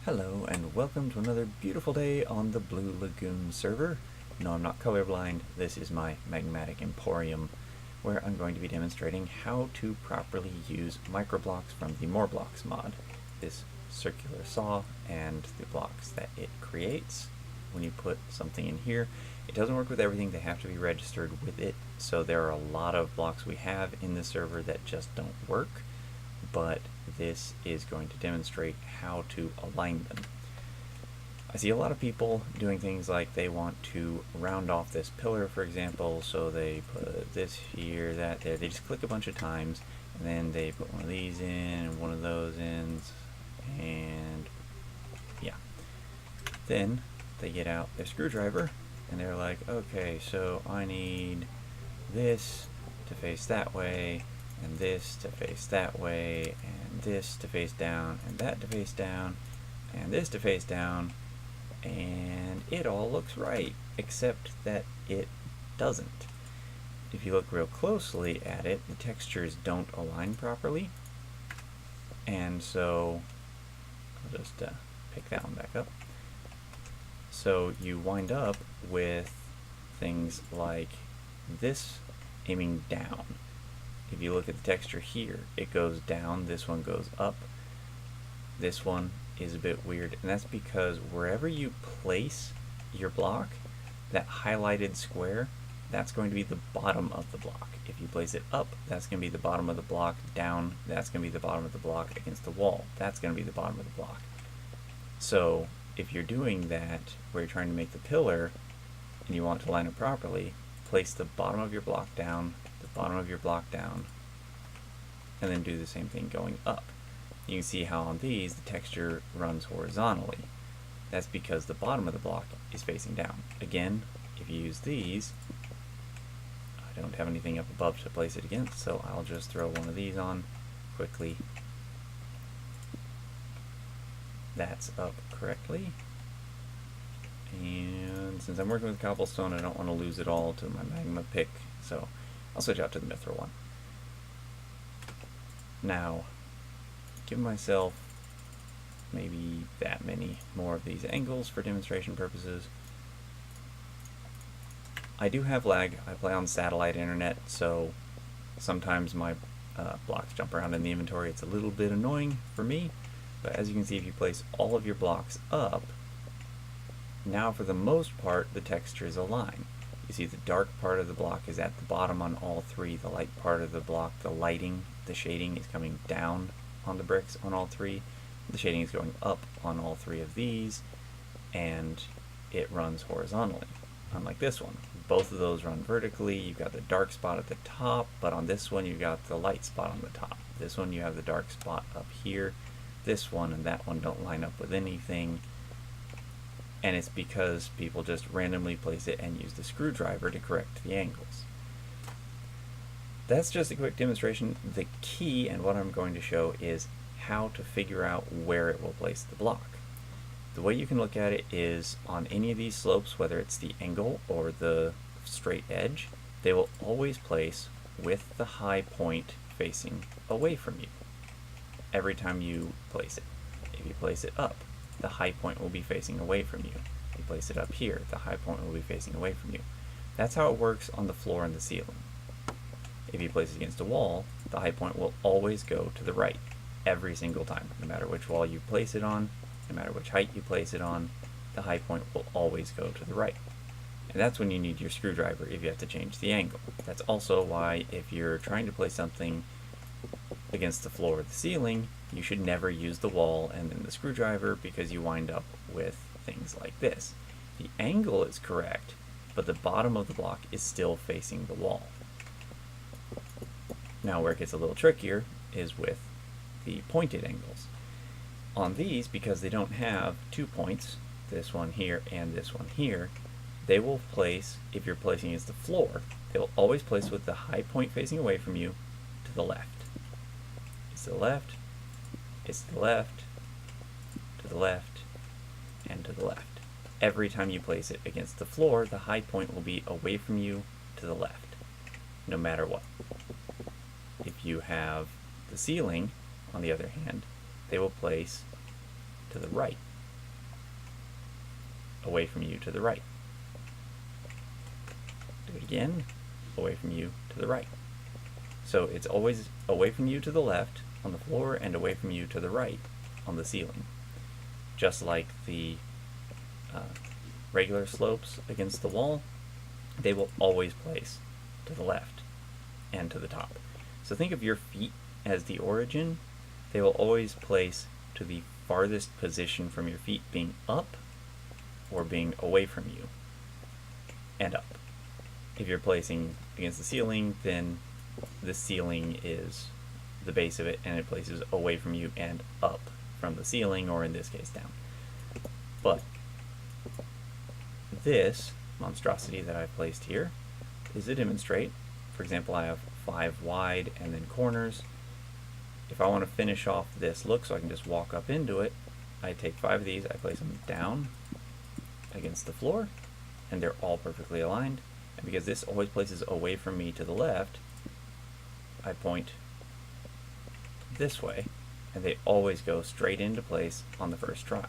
Hello and welcome to another beautiful day on the Blue Lagoon server. No, I'm not colorblind. This is my magmatic emporium where I'm going to be demonstrating how to properly use microblocks from the moreblocks mod. This circular saw and the blocks that it creates. When you put something in here, it doesn't work with everything. They have to be registered with it. So there are a lot of blocks we have in the server that just don't work. But this is going to demonstrate how to align them. I see a lot of people doing things like they want to round off this pillar, for example, so they put this here, that there. They just click a bunch of times, and then they put one of these in and one of those in, and yeah. Then they get out their screwdriver, and they're like, okay, so I need this to face that way, and this to face that way, and this to face down, and that to face down, and this to face down, and it all looks right, except that it doesn't. If you look real closely at it, the textures don't align properly, and so I'll just pick that one back up. So you wind up with things like this aiming down. If you look at the texture here, it goes down, this one goes up. This one is a bit weird, and that's because wherever you place your block, that highlighted square, that's going to be the bottom of the block. If you place it up, that's going to be the bottom of the block. Down, that's going to be the bottom of the block. Against the wall, that's going to be the bottom of the block. So if you're doing that, where you're trying to make the pillar, and you want to line it properly, place the bottom of your block down, the bottom of your block down, and then do the same thing going up. You can see how on these the texture runs horizontally. That's because the bottom of the block is facing down. Again, if you use these, I don't have anything up above to place it against, so I'll just throw one of these on quickly. That's up correctly. And since I'm working with cobblestone, I don't want to lose it all to my magma pick, so I'll switch out to the mithril one. Now, give myself maybe that many more of these angles for demonstration purposes. I do have lag. I play on satellite internet, so sometimes my blocks jump around in the inventory. It's a little bit annoying for me, but as you can see, if you place all of your blocks up, now for the most part the textures align. You see the dark part of the block is at the bottom on all three, the light part of the block, the lighting, the shading is coming down on the bricks on all three, the shading is going up on all three of these, and it runs horizontally. Unlike this one, both of those run vertically. You've got the dark spot at the top, but on this one you've got the light spot on the top. This one you have the dark spot up here. This one and that one don't line up with anything. And it's because people just randomly place it and use the screwdriver to correct the angles. That's just a quick demonstration. The key and what I'm going to show is how to figure out where it will place the block. The way you can look at it is on any of these slopes, whether it's the angle or the straight edge, they will always place with the high point facing away from you every time you place it. If you place it up, the high point will be facing away from you. If you place it up here, the high point will be facing away from you. That's how it works on the floor and the ceiling. If you place it against a wall, the high point will always go to the right every single time. No matter which wall you place it on, no matter which height you place it on, the high point will always go to the right. And that's when you need your screwdriver if you have to change the angle. That's also why if you're trying to place something against the floor or the ceiling, you should never use the wall and then the screwdriver, because you wind up with things like this. The angle is correct, but the bottom of the block is still facing the wall. Now where it gets a little trickier is with the pointed angles. On these, because they don't have 2 points, this one here and this one here, they will place, if you're placing against the floor, they will always place with the high point facing away from you to the left. It's to the left, it's to the left, to the left, and to the left. Every time you place it against the floor, the high point will be away from you to the left, no matter what. If you have the ceiling, on the other hand, they will place to the right. away from you to the right. Do it again, away from you to the right. So it's always away from you to the left on the floor and away from you to the right on the ceiling. Just like the regular slopes against the wall, they will always place to the left and to the top. So think of your feet as the origin. They will always place to the farthest position from your feet, being up or being away from you and up. If you're placing against the ceiling, then the ceiling is the base of it, and it places away from you and up from the ceiling, or in this case down. But this monstrosity that I've placed here is to demonstrate. For example, I have 5 wide and then corners. If I want to finish off this look so I can just walk up into it, I take 5 of these, I place them down against the floor, and they're all perfectly aligned. And because this always places away from me to the left, I point this way, and they always go straight into place on the first try.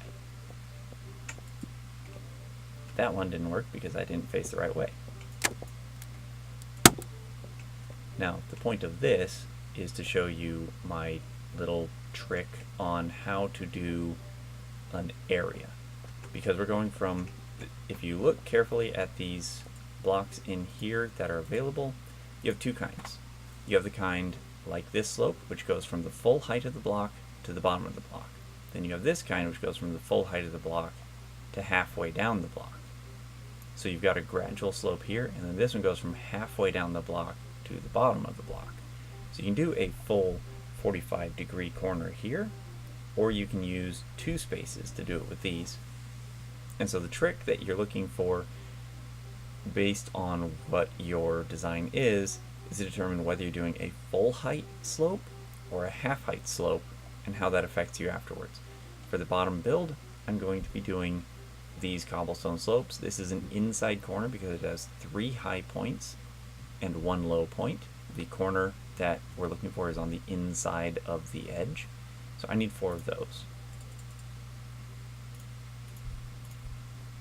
That one didn't work because I didn't face the right way. Now, the point of this is to show you my little trick on how to do an area. Because we're going from, if you look carefully at these blocks in here that are available, you have 2 kinds. You have the kind like this slope, which goes from the full height of the block to the bottom of the block. Then you have this kind, which goes from the full height of the block to halfway down the block. So you've got a gradual slope here, and then this one goes from halfway down the block to the bottom of the block. So you can do a full 45-degree corner here, or you can use 2 spaces to do it with these. And so the trick that you're looking for, based on what your design is to determine whether you're doing a full height slope or a half height slope and how that affects you afterwards. For the bottom build, I'm going to be doing these cobblestone slopes. This is an inside corner because it has 3 high points and 1 low point. The corner that we're looking for is on the inside of the edge. So I need 4 of those.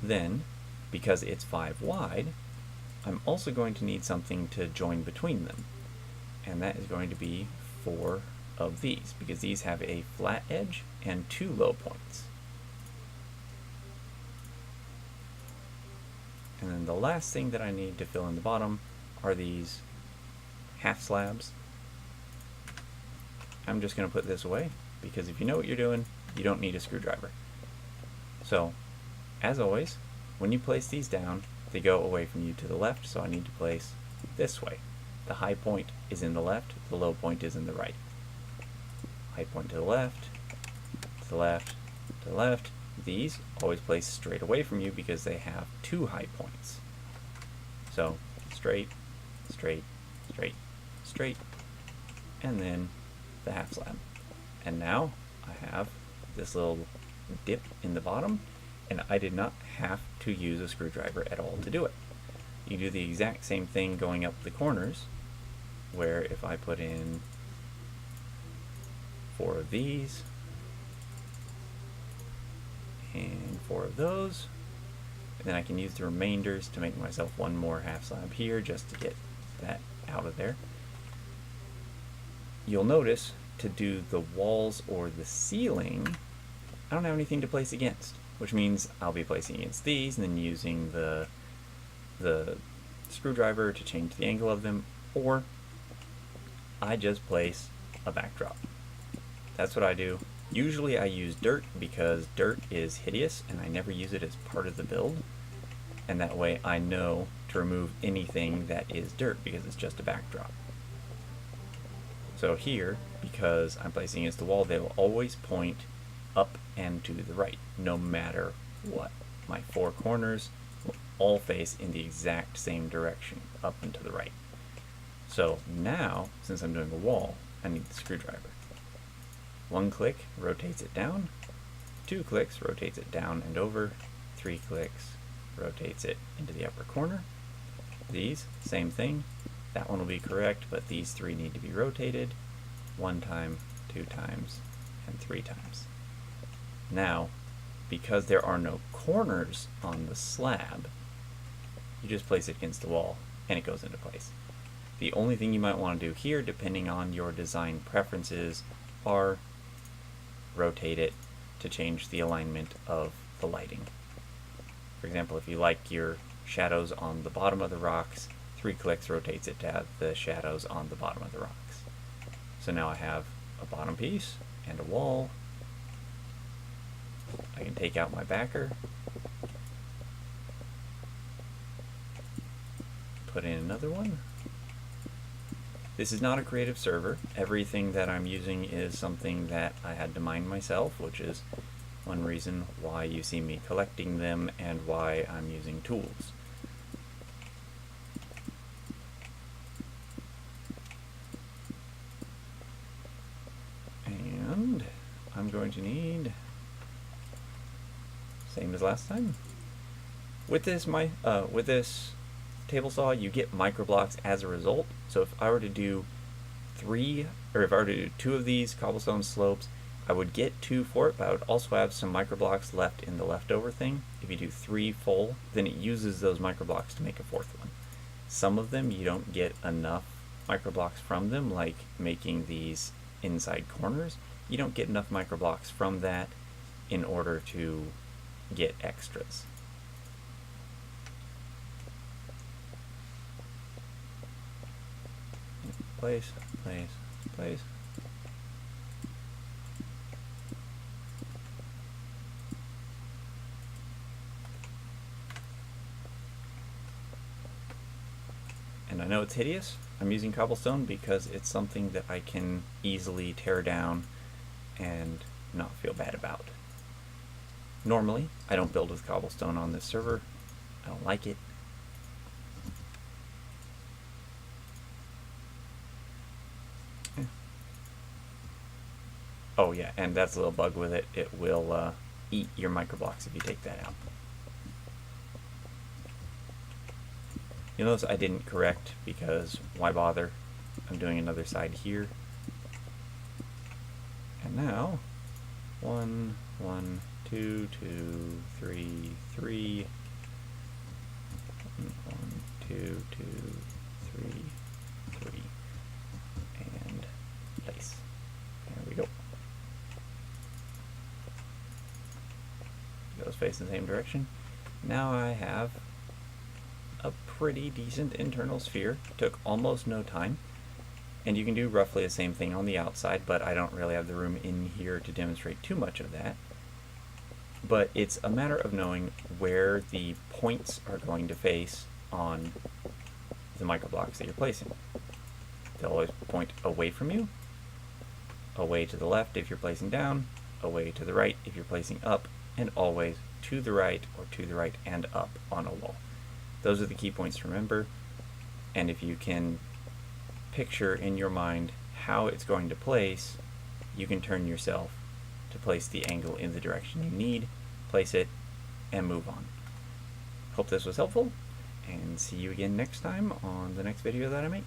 Then, because it's 5 wide, I'm also going to need something to join between them. And that is going to be 4 of these, because these have a flat edge and 2 low points. And then the last thing that I need to fill in the bottom are these half slabs. I'm just going to put this away, because if you know what you're doing, you don't need a screwdriver. So, as always, when you place these down, they go away from you to the left, so I need to place this way. The high point is in the left, the low point is in the right. High point to the left, to the left, to the left. These always place straight away from you because they have 2 high points. So, straight, straight, straight, straight, and then the half slab. And now I have this little dip in the bottom, and I did not have to use a screwdriver at all to do it. You do the exact same thing going up the corners, where if I put in 4 of these, and 4 of those, and then I can use the remainders to make myself 1 more half slab here just to get that out of there. You'll notice to do the walls or the ceiling, I don't have anything to place against, which means I'll be placing against these and then using the screwdriver to change the angle of them, or I just place a backdrop. That's what I do. Usually I use dirt because dirt is hideous and I never use it as part of the build, and that way I know to remove anything that is dirt because it's just a backdrop. So here, because I'm placing against the wall, they will always point up and to the right, no matter what. My 4 corners will all face in the exact same direction, up and to the right. So now, since I'm doing a wall, I need the screwdriver. 1 click rotates it down, 2 clicks rotates it down and over, 3 clicks rotates it into the upper corner. These, same thing. That one will be correct, but these 3 need to be rotated 1 time, 2 times, and 3 times. Now, because there are no corners on the slab, you just place it against the wall and it goes into place. The only thing you might want to do here, depending on your design preferences, are rotate it to change the alignment of the lighting. For example, if you like your shadows on the bottom of the rocks, 3 clicks rotates it to have the shadows on the bottom of the rocks. So now I have a bottom piece and a wall. I can take out my backer, put in another one. This is not a creative server. Everything that I'm using is something that I had to mine myself, which is one reason why you see me collecting them and why I'm using tools. And I'm going to need, same as last time. With this table saw, you get microblocks as a result. So if I were to do 2 of these cobblestone slopes, I would get 2 for it, but I would also have some microblocks left in the leftover thing. If you do 3 full, then it uses those microblocks to make a 4th one. Some of them you don't get enough microblocks from them, like making these inside corners. You don't get enough microblocks from that in order to get extras. Place, place, place. And I know it's hideous. I'm using cobblestone because it's something that I can easily tear down and not feel bad about. Normally, I don't build with cobblestone on this server. I don't like it. Oh yeah, and that's a little bug with it. It will eat your microblocks if you take that out. You'll notice I didn't correct because why bother? I'm doing another side here. And now, 1, 1, 2, 2, 3, 3. 1, 2, 2, 3, 3. And place. There we go. Those face in the same direction. Now I have a pretty decent internal sphere. Took almost no time. And you can do roughly the same thing on the outside, but I don't really have the room in here to demonstrate too much of that. But it's a matter of knowing where the points are going to face on the microblocks that you're placing. They'll always point away from you, away to the left if you're placing down, away to the right if you're placing up, and always to the right or to the right and up on a wall. Those are the key points to remember, and if you can picture in your mind how it's going to place, you can turn yourself to place the angle in the direction you need, place it, and move on. Hope this was helpful, and see you again next time on the next video that I make.